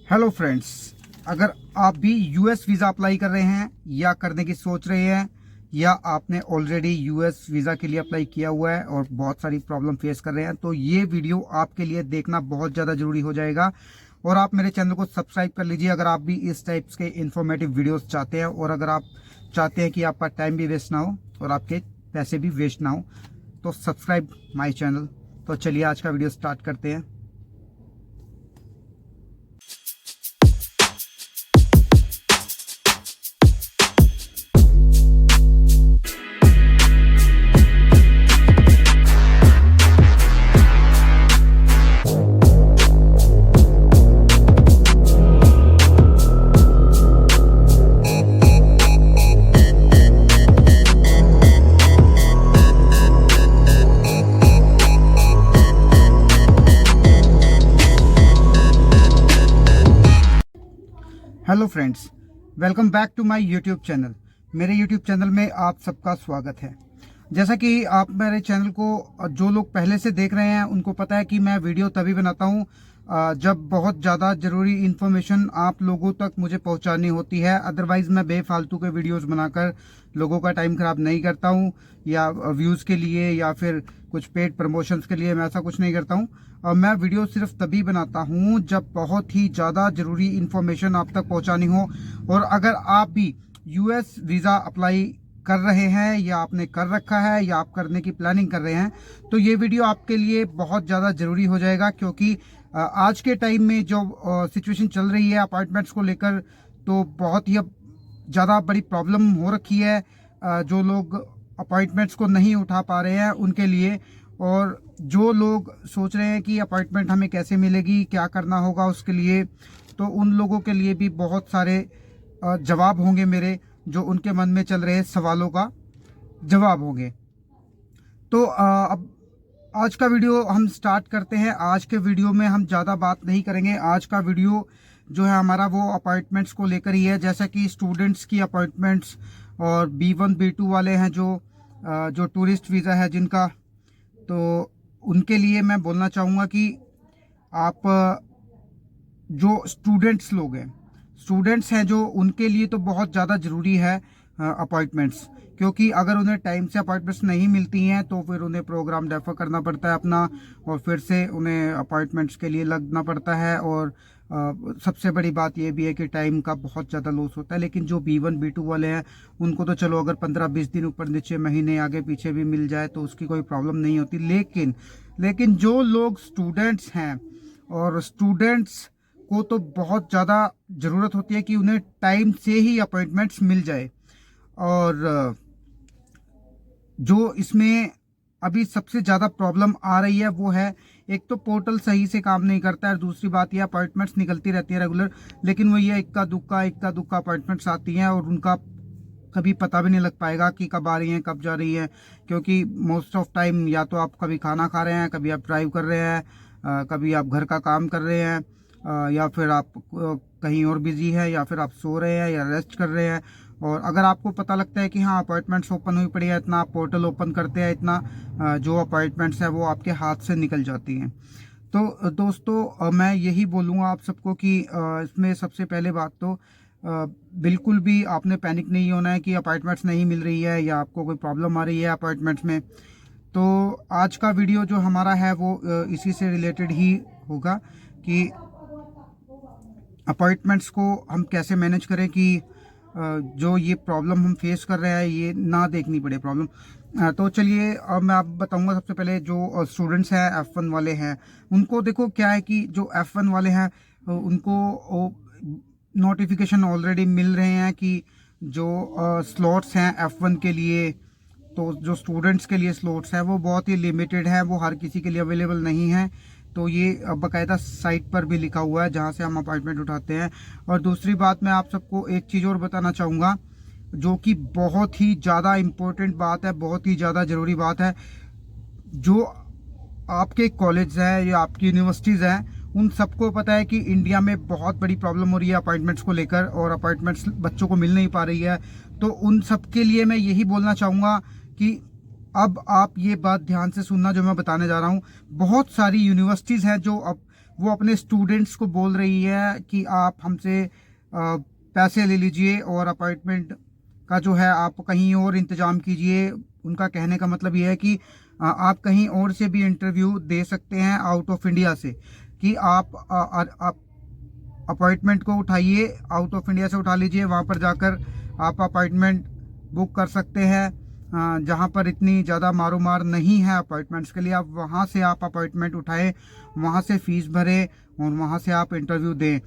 Hello friends, अगर आप भी यूएस वीज़ा अप्लाई कर रहे हैं या करने की सोच रहे हैं या आपने ऑलरेडी यूएस वीज़ा के लिए अप्लाई किया हुआ है और बहुत सारी प्रॉब्लम फेस कर रहे हैं, तो ये वीडियो आपके लिए देखना बहुत ज़्यादा ज़रूरी हो जाएगा। और आप मेरे चैनल को सब्सक्राइब कर लीजिए अगर आप भी इस टाइप्स के इन्फॉर्मेटिव वीडियोस चाहते हैं और अगर आप चाहते हैं कि आपका टाइम भी वेस्ट ना हो और आपके पैसे भी वेस्ट ना हो, तो सब्सक्राइब माई चैनल। तो चलिए आज का वीडियो स्टार्ट करते हैं। Hello friends, welcome back to my YouTube channel. मेरे यूट्यूब चैनल में आप सबका स्वागत है। जैसा कि आप मेरे चैनल को जो लोग पहले से देख रहे हैं उनको पता है कि मैं वीडियो तभी बनाता हूं जब बहुत ज़्यादा ज़रूरी इन्फॉर्मेशन आप लोगों तक मुझे पहुंचानी होती है। अदरवाइज़ मैं बेफालतू के वीडियोस बनाकर लोगों का टाइम ख़राब नहीं करता हूं, या व्यूज़ के लिए या फिर कुछ पेड प्रमोशंस के लिए मैं ऐसा कुछ नहीं करता हूं। मैं वीडियो सिर्फ तभी बनाता हूं जब बहुत ही ज़्यादा ज़रूरी इन्फॉर्मेशन आप तक पहुंचानी हो। और अगर आप भी यूएस वीज़ा अप्लाई कर रहे हैं या आपने कर रखा है या आप करने की प्लानिंग कर रहे हैं, तो ये वीडियो आपके लिए बहुत ज़्यादा ज़रूरी हो जाएगा। क्योंकि आज के टाइम में जो सिचुएशन चल रही है अपॉइंटमेंट्स को लेकर, तो बहुत ही ज़्यादा बड़ी प्रॉब्लम हो रखी है जो लोग अपॉइंटमेंट्स को नहीं उठा पा रहे हैं उनके लिए। और जो लोग सोच रहे हैं कि अपॉइंटमेंट हमें कैसे मिलेगी, क्या करना होगा उसके लिए, तो उन लोगों के लिए भी बहुत सारे जवाब होंगे मेरे, जो उनके मन में चल रहे सवालों का जवाब होंगे। तो अब आज का वीडियो हम स्टार्ट करते हैं। आज के वीडियो में हम ज़्यादा बात नहीं करेंगे। आज का वीडियो जो है हमारा वो अपॉइंटमेंट्स को लेकर ही है। जैसा कि स्टूडेंट्स की अपॉइंटमेंट्स और B1 B2 वाले हैं जो टूरिस्ट वीज़ा है जिनका, तो उनके लिए मैं बोलना चाहूँगा कि आप जो स्टूडेंट्स हैं जो उनके लिए तो बहुत ज़्यादा ज़रूरी है अपॉइंटमेंट्स। क्योंकि अगर उन्हें टाइम से अपॉइंटमेंट्स नहीं मिलती हैं तो फिर उन्हें प्रोग्राम डेफर करना पड़ता है अपना, और फिर से उन्हें अपॉइंटमेंट्स के लिए लगना पड़ता है। और सबसे बड़ी बात यह भी है कि टाइम का बहुत ज़्यादा लॉस होता है। लेकिन जो B1 B2 वाले हैं उनको तो चलो अगर 15-20 दिन ऊपर नीचे, महीने आगे पीछे भी मिल जाए तो उसकी कोई प्रॉब्लम नहीं होती। लेकिन जो लोग स्टूडेंट्स हैं, और स्टूडेंट्स को तो बहुत ज़्यादा ज़रूरत होती है कि उन्हें टाइम से ही अपॉइंटमेंट्स मिल जाए। और जो इसमें अभी सबसे ज़्यादा प्रॉब्लम आ रही है वो है, एक तो पोर्टल सही से काम नहीं करता है और दूसरी बात यह अपॉइंटमेंट्स निकलती रहती है रेगुलर, लेकिन वो ये इक्का दुक्का अपॉइंटमेंट्स आती हैं और उनका कभी पता भी नहीं लग पाएगा कि कब आ रही हैं कब जा रही हैं। क्योंकि मोस्ट ऑफ टाइम या तो आप कभी खाना खा रहे हैं, कभी आप ड्राइव कर रहे हैं, कभी आप घर का काम कर रहे हैं, या फिर आप कहीं और बिजी है, या फिर आप सो रहे हैं या रेस्ट कर रहे हैं। और अगर आपको पता लगता है कि हाँ अपॉइंटमेंट्स ओपन हुई पड़ी है, इतना आप पोर्टल ओपन करते हैं, इतना जो अपॉइंटमेंट्स है वो आपके हाथ से निकल जाती हैं। तो दोस्तों मैं यही बोलूँगा आप सबको कि इसमें सबसे पहले बात तो बिल्कुल भी आपने पैनिक नहीं होना है कि अपॉइंटमेंट्स नहीं मिल रही है या आपको कोई प्रॉब्लम आ रही है अपॉइंटमेंट्स में। तो आज का वीडियो जो हमारा है वो इसी से रिलेटेड ही होगा कि अपॉइंटमेंट्स को हम कैसे मैनेज करें कि जो ये प्रॉब्लम हम फेस कर रहे हैं ये ना देखनी पड़े प्रॉब्लम। तो चलिए अब मैं आप बताऊंगा। सबसे पहले जो स्टूडेंट्स हैं F1 वाले हैं, उनको देखो क्या है कि जो F1 वाले हैं उनको नोटिफिकेशन ऑलरेडी मिल रहे हैं कि जो स्लॉट्स हैं F1 के लिए, तो जो स्टूडेंट्स के लिए स्लॉट्स हैं वो बहुत ही लिमिटेड हैं, वो हर किसी के लिए अवेलेबल नहीं है। तो ये बाकायदा साइट पर भी लिखा हुआ है जहाँ से हम अपॉइंटमेंट उठाते हैं। और दूसरी बात मैं आप सबको एक चीज़ और बताना चाहूँगा जो कि बहुत ही ज़्यादा इम्पोर्टेंट बात है, बहुत ही ज़्यादा ज़रूरी बात है। जो आपके कॉलेज हैं या आपकी यूनिवर्सिटीज़ हैं, उन सबको पता है कि इंडिया में बहुत बड़ी प्रॉब्लम हो रही है अपॉइंटमेंट्स को लेकर, और अपॉइंटमेंट्स बच्चों को मिल नहीं पा रही है। तो उन सब के लिए मैं यही बोलना चाहूँगा कि अब आप ये बात ध्यान से सुनना जो मैं बताने जा रहा हूँ। बहुत सारी यूनिवर्सिटीज़ हैं जो अब वो अपने स्टूडेंट्स को बोल रही है कि आप हमसे पैसे ले लीजिए और अपॉइंटमेंट का जो है आप कहीं और इंतज़ाम कीजिए। उनका कहने का मतलब ये है कि आप कहीं और से भी इंटरव्यू दे सकते हैं आउट ऑफ इंडिया से, कि आप अपॉइंटमेंट को उठाइए, आउट ऑफ इंडिया से उठा लीजिए, वहाँ पर जाकर आप अपॉइंटमेंट बुक कर सकते हैं। जहाँ पर इतनी ज़्यादा मारो मार नहीं है अपॉइंटमेंट्स के लिए, आप वहाँ से आप अपॉइंटमेंट उठाएं, वहाँ से फ़ीस भरें और वहाँ से आप इंटरव्यू दें।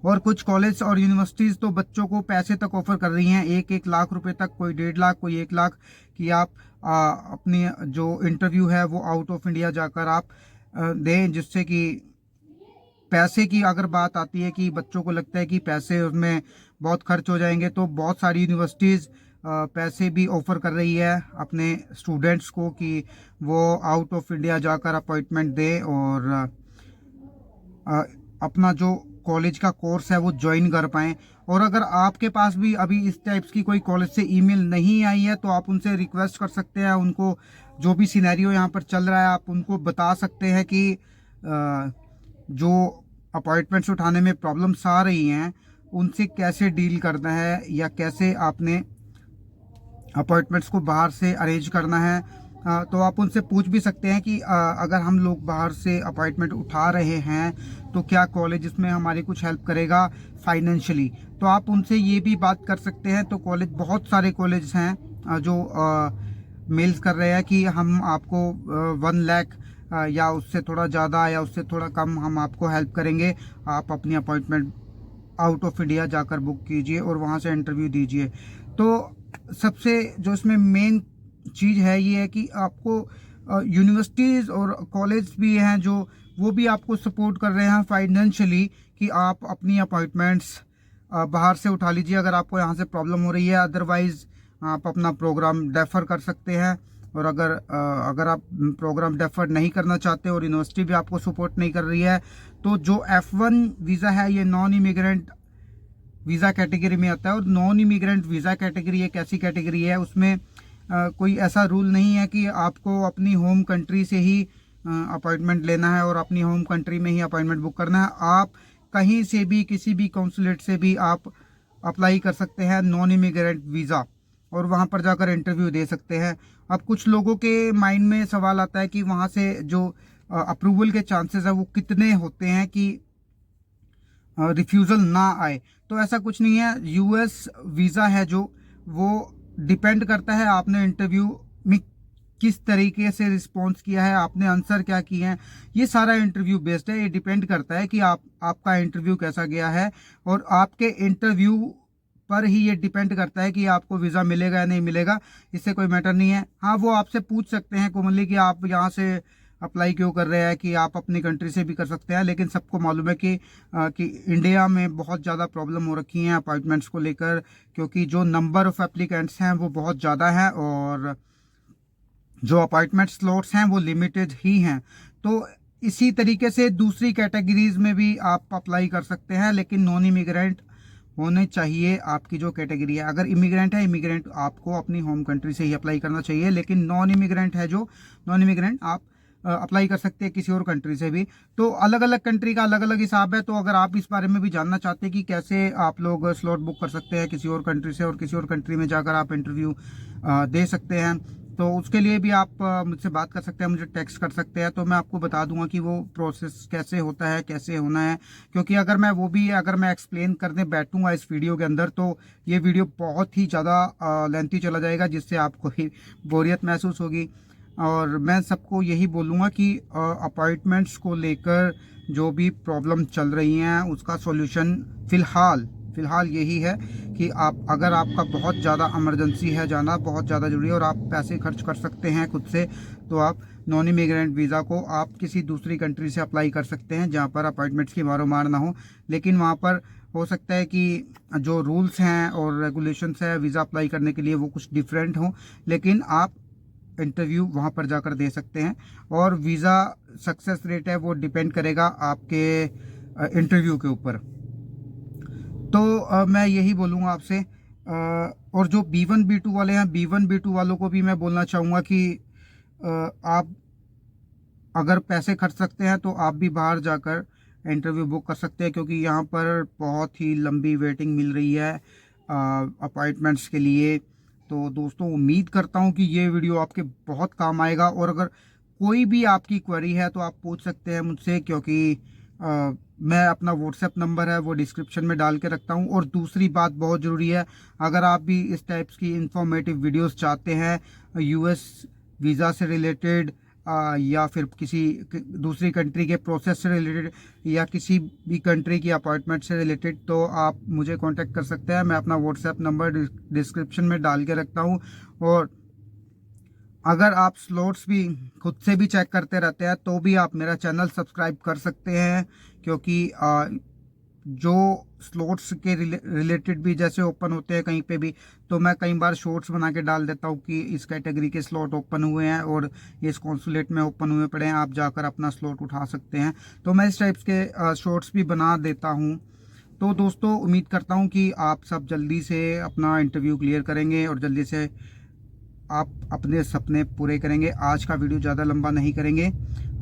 और कुछ कॉलेज और यूनिवर्सिटीज़ तो बच्चों को पैसे तक ऑफर कर रही हैं, 1-1 लाख रुपए तक, कोई 1.5 लाख, कोई 1 लाख, कि आप अपनी जो इंटरव्यू है वो आउट ऑफ इंडिया जाकर आप दें। जिससे कि पैसे की अगर बात आती है कि बच्चों को लगता है कि पैसे उसमें बहुत खर्च हो जाएंगे, तो बहुत सारी यूनिवर्सिटीज़ पैसे भी ऑफ़र कर रही है अपने स्टूडेंट्स को कि वो आउट ऑफ इंडिया जाकर अपॉइंटमेंट दें और अपना जो कॉलेज का कोर्स है वो ज्वाइन कर पाएँ। और अगर आपके पास भी अभी इस टाइप्स की कोई कॉलेज से ईमेल नहीं आई है तो आप उनसे रिक्वेस्ट कर सकते हैं, उनको जो भी सिनेरियो यहाँ पर चल रहा है आप उनको बता सकते हैं कि जो अपॉइंटमेंट्स उठाने में प्रॉब्लम्स आ रही हैं उनसे कैसे डील करना है या कैसे आपने अपॉइंटमेंट्स को बाहर से अरेंज करना है। तो आप उनसे पूछ भी सकते हैं कि अगर हम लोग बाहर से अपॉइंटमेंट उठा रहे हैं तो क्या कॉलेज इसमें हमारी कुछ हेल्प करेगा फाइनेंशियली। तो आप उनसे ये भी बात कर सकते हैं। तो कॉलेज, बहुत सारे कॉलेज हैं जो मेल्स कर रहे हैं कि हम आपको 1 लाख या उससे थोड़ा ज़्यादा या उससे थोड़ा कम हम आपको हेल्प करेंगे, आप अपनी अपॉइंटमेंट आउट ऑफ इंडिया जाकर बुक कीजिए और वहाँ से इंटरव्यू दीजिए। तो सबसे जो इसमें मेन चीज़ है ये है कि आपको यूनिवर्सिटीज़ और कॉलेज भी हैं जो वो भी आपको सपोर्ट कर रहे हैं फाइनेंशियली कि आप अपनी अपॉइंटमेंट्स बाहर से उठा लीजिए अगर आपको यहाँ से प्रॉब्लम हो रही है। अदरवाइज़ आप अपना प्रोग्राम डेफर कर सकते हैं। और अगर आप प्रोग्राम डेफर नहीं करना चाहते और यूनिवर्सिटी भी आपको सपोर्ट नहीं कर रही है तो जो F1 वीज़ा है ये नॉन इमिग्रेंट वीज़ा कैटेगरी में आता है। और नॉन इमिग्रेंट वीज़ा कैटेगरी एक ऐसी कैटेगरी है उसमें कोई ऐसा रूल नहीं है कि आपको अपनी होम कंट्री से ही अपॉइंटमेंट लेना है और अपनी होम कंट्री में ही अपॉइंटमेंट बुक करना है। आप कहीं से भी किसी भी कौंसुलेट से भी आप अप्लाई कर सकते हैं नॉन इमिग्रेंट वीज़ा और वहाँ पर जाकर इंटरव्यू दे सकते हैं। अब कुछ लोगों के माइंड में सवाल आता है कि वहाँ से जो अप्रूवल के चांसेस है वो कितने होते हैं कि रिफ्यूज़ल ना आए। तो ऐसा कुछ नहीं है। US वीज़ा है जो वो डिपेंड करता है आपने इंटरव्यू में किस तरीके से रिस्पॉन्स किया है, आपने आंसर क्या किए हैं, ये सारा इंटरव्यू बेस्ड है। ये डिपेंड करता है कि आपका इंटरव्यू कैसा गया है और आपके इंटरव्यू पर ही ये डिपेंड करता है कि आपको वीज़ा मिलेगा या नहीं मिलेगा। इससे कोई मैटर नहीं है। हाँ, वो आपसे पूछ सकते हैं कॉमनली कि आप यहाँ से अप्लाई क्यों कर रहे हैं, कि आप अपनी कंट्री से भी कर सकते हैं। लेकिन सबको मालूम है कि इंडिया में बहुत ज़्यादा प्रॉब्लम हो रखी हैं अपॉइंटमेंट्स को लेकर, क्योंकि जो नंबर ऑफ़ एप्लीकेंट्स हैं वो बहुत ज़्यादा है और जो अपॉइंटमेंट स्लॉट्स हैं वो लिमिटेड ही हैं। तो इसी तरीके से दूसरी कैटेगरीज में भी आप अप्लाई कर सकते हैं, लेकिन नॉन इमिग्रेंट होने चाहिए आपकी जो कैटेगरी है। अगर इमिग्रेंट है, इमिग्रेंट आपको अपनी होम कंट्री से ही अप्लाई करना चाहिए। लेकिन नॉन इमिग्रेंट है जो नॉन इमिग्रेंट आप अप्लाई कर सकते हैं किसी और कंट्री से भी। तो अलग अलग कंट्री का अलग अलग हिसाब है। तो अगर आप इस बारे में भी जानना चाहते हैं कि कैसे आप लोग स्लॉट बुक कर सकते हैं किसी और कंट्री से और किसी और कंट्री में जाकर आप इंटरव्यू दे सकते हैं, तो उसके लिए भी आप मुझसे बात कर सकते हैं, मुझे टेक्स्ट कर सकते हैं। तो मैं आपको बता दूंगा कि वो प्रोसेस कैसे होता है, कैसे होना है। क्योंकि अगर मैं एक्सप्लेन करने बैठूंगा इस वीडियो के अंदर तो ये वीडियो बहुत ही ज़्यादा लेंथी चला जाएगा, जिससे आपको ही बोरियत महसूस होगी। और मैं सबको यही बोलूँगा कि अपॉइंटमेंट्स को लेकर जो भी प्रॉब्लम चल रही हैं उसका सॉल्यूशन फ़िलहाल यही है कि अगर आपका बहुत ज़्यादा इमरजेंसी है, जाना बहुत ज़्यादा ज़रूरी है और आप पैसे खर्च कर सकते हैं खुद से, तो आप नॉन इमिग्रेंट वीज़ा को आप किसी दूसरी कंट्री से अप्लाई कर सकते हैं जहां पर अपॉइंटमेंट्स की मारोमार ना हो। लेकिन वहां पर हो सकता है कि जो रूल्स हैं और रेगुलेशंस है वीज़ा अप्लाई करने के लिए वो कुछ डिफरेंट हों, लेकिन आप इंटरव्यू वहां पर जाकर दे सकते हैं। और वीज़ा सक्सेस रेट है वो डिपेंड करेगा आपके इंटरव्यू के ऊपर। तो मैं यही बोलूँगा आपसे। और जो B1 B2 वाले हैं, B1 B2 वालों को भी मैं बोलना चाहूँगा कि आप अगर पैसे खर्च सकते हैं तो आप भी बाहर जाकर इंटरव्यू बुक कर सकते हैं, क्योंकि यहाँ पर बहुत ही लंबी वेटिंग मिल रही है अपॉइंटमेंट्स के लिए। तो दोस्तों, उम्मीद करता हूँ कि ये वीडियो आपके बहुत काम आएगा, और अगर कोई भी आपकी क्वेरी है तो आप पूछ सकते हैं मुझसे, क्योंकि मैं अपना व्हाट्सएप नंबर है वो डिस्क्रिप्शन में डाल के रखता हूँ। और दूसरी बात बहुत ज़रूरी है, अगर आप भी इस टाइप्स की इंफॉर्मेटिव वीडियोस चाहते हैं यूएस वीज़ा से रिलेटेड, या फिर किसी दूसरी कंट्री के प्रोसेस से रिलेटेड, या किसी भी कंट्री की अपॉइंटमेंट से रिलेटेड, तो आप मुझे कांटेक्ट कर सकते हैं। मैं अपना व्हाट्सएप नंबर डिस्क्रिप्शन में डाल के रखता हूँ। और अगर आप स्लॉट्स भी खुद से भी चेक करते रहते हैं तो भी आप मेरा चैनल सब्सक्राइब कर सकते हैं, क्योंकि जो स्लॉट्स के रिलेटेड भी जैसे ओपन होते हैं कहीं पे भी, तो मैं कई बार शॉर्ट्स बना के डाल देता हूँ कि इस कैटेगरी के स्लॉट ओपन हुए हैं और इस कॉन्सुलेट में ओपन हुए पड़े हैं, आप जाकर अपना स्लॉट उठा सकते हैं। तो मैं इस टाइप्स के शॉर्ट्स भी बना देता हूँ। तो दोस्तों, उम्मीद करता हूँ कि आप सब जल्दी से अपना इंटरव्यू क्लियर करेंगे और जल्दी से आप अपने सपने पूरे करेंगे। आज का वीडियो ज़्यादा लंबा नहीं करेंगे,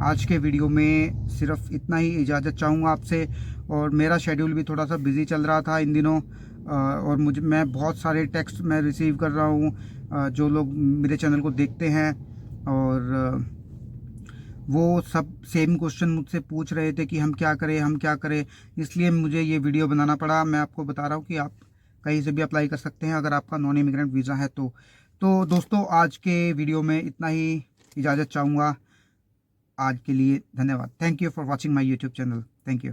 आज के वीडियो में सिर्फ इतना ही इजाज़त चाहूँगा आपसे। और मेरा शेड्यूल भी थोड़ा सा बिज़ी चल रहा था इन दिनों, और मैं बहुत सारे टेक्स्ट मैं रिसीव कर रहा हूँ जो लोग मेरे चैनल को देखते हैं, और वो सब सेम क्वेश्चन मुझसे पूछ रहे थे कि हम क्या करें। इसलिए मुझे ये वीडियो बनाना पड़ा। मैं आपको बता रहा हूँ कि आप कहीं से भी अप्लाई कर सकते हैं अगर आपका नॉन इमिग्रेंट वीज़ा है तो दोस्तों, आज के वीडियो में इतना ही इजाज़त चाहूँगा। आज के लिए धन्यवाद। Thank you for watching my YouTube channel. Thank you.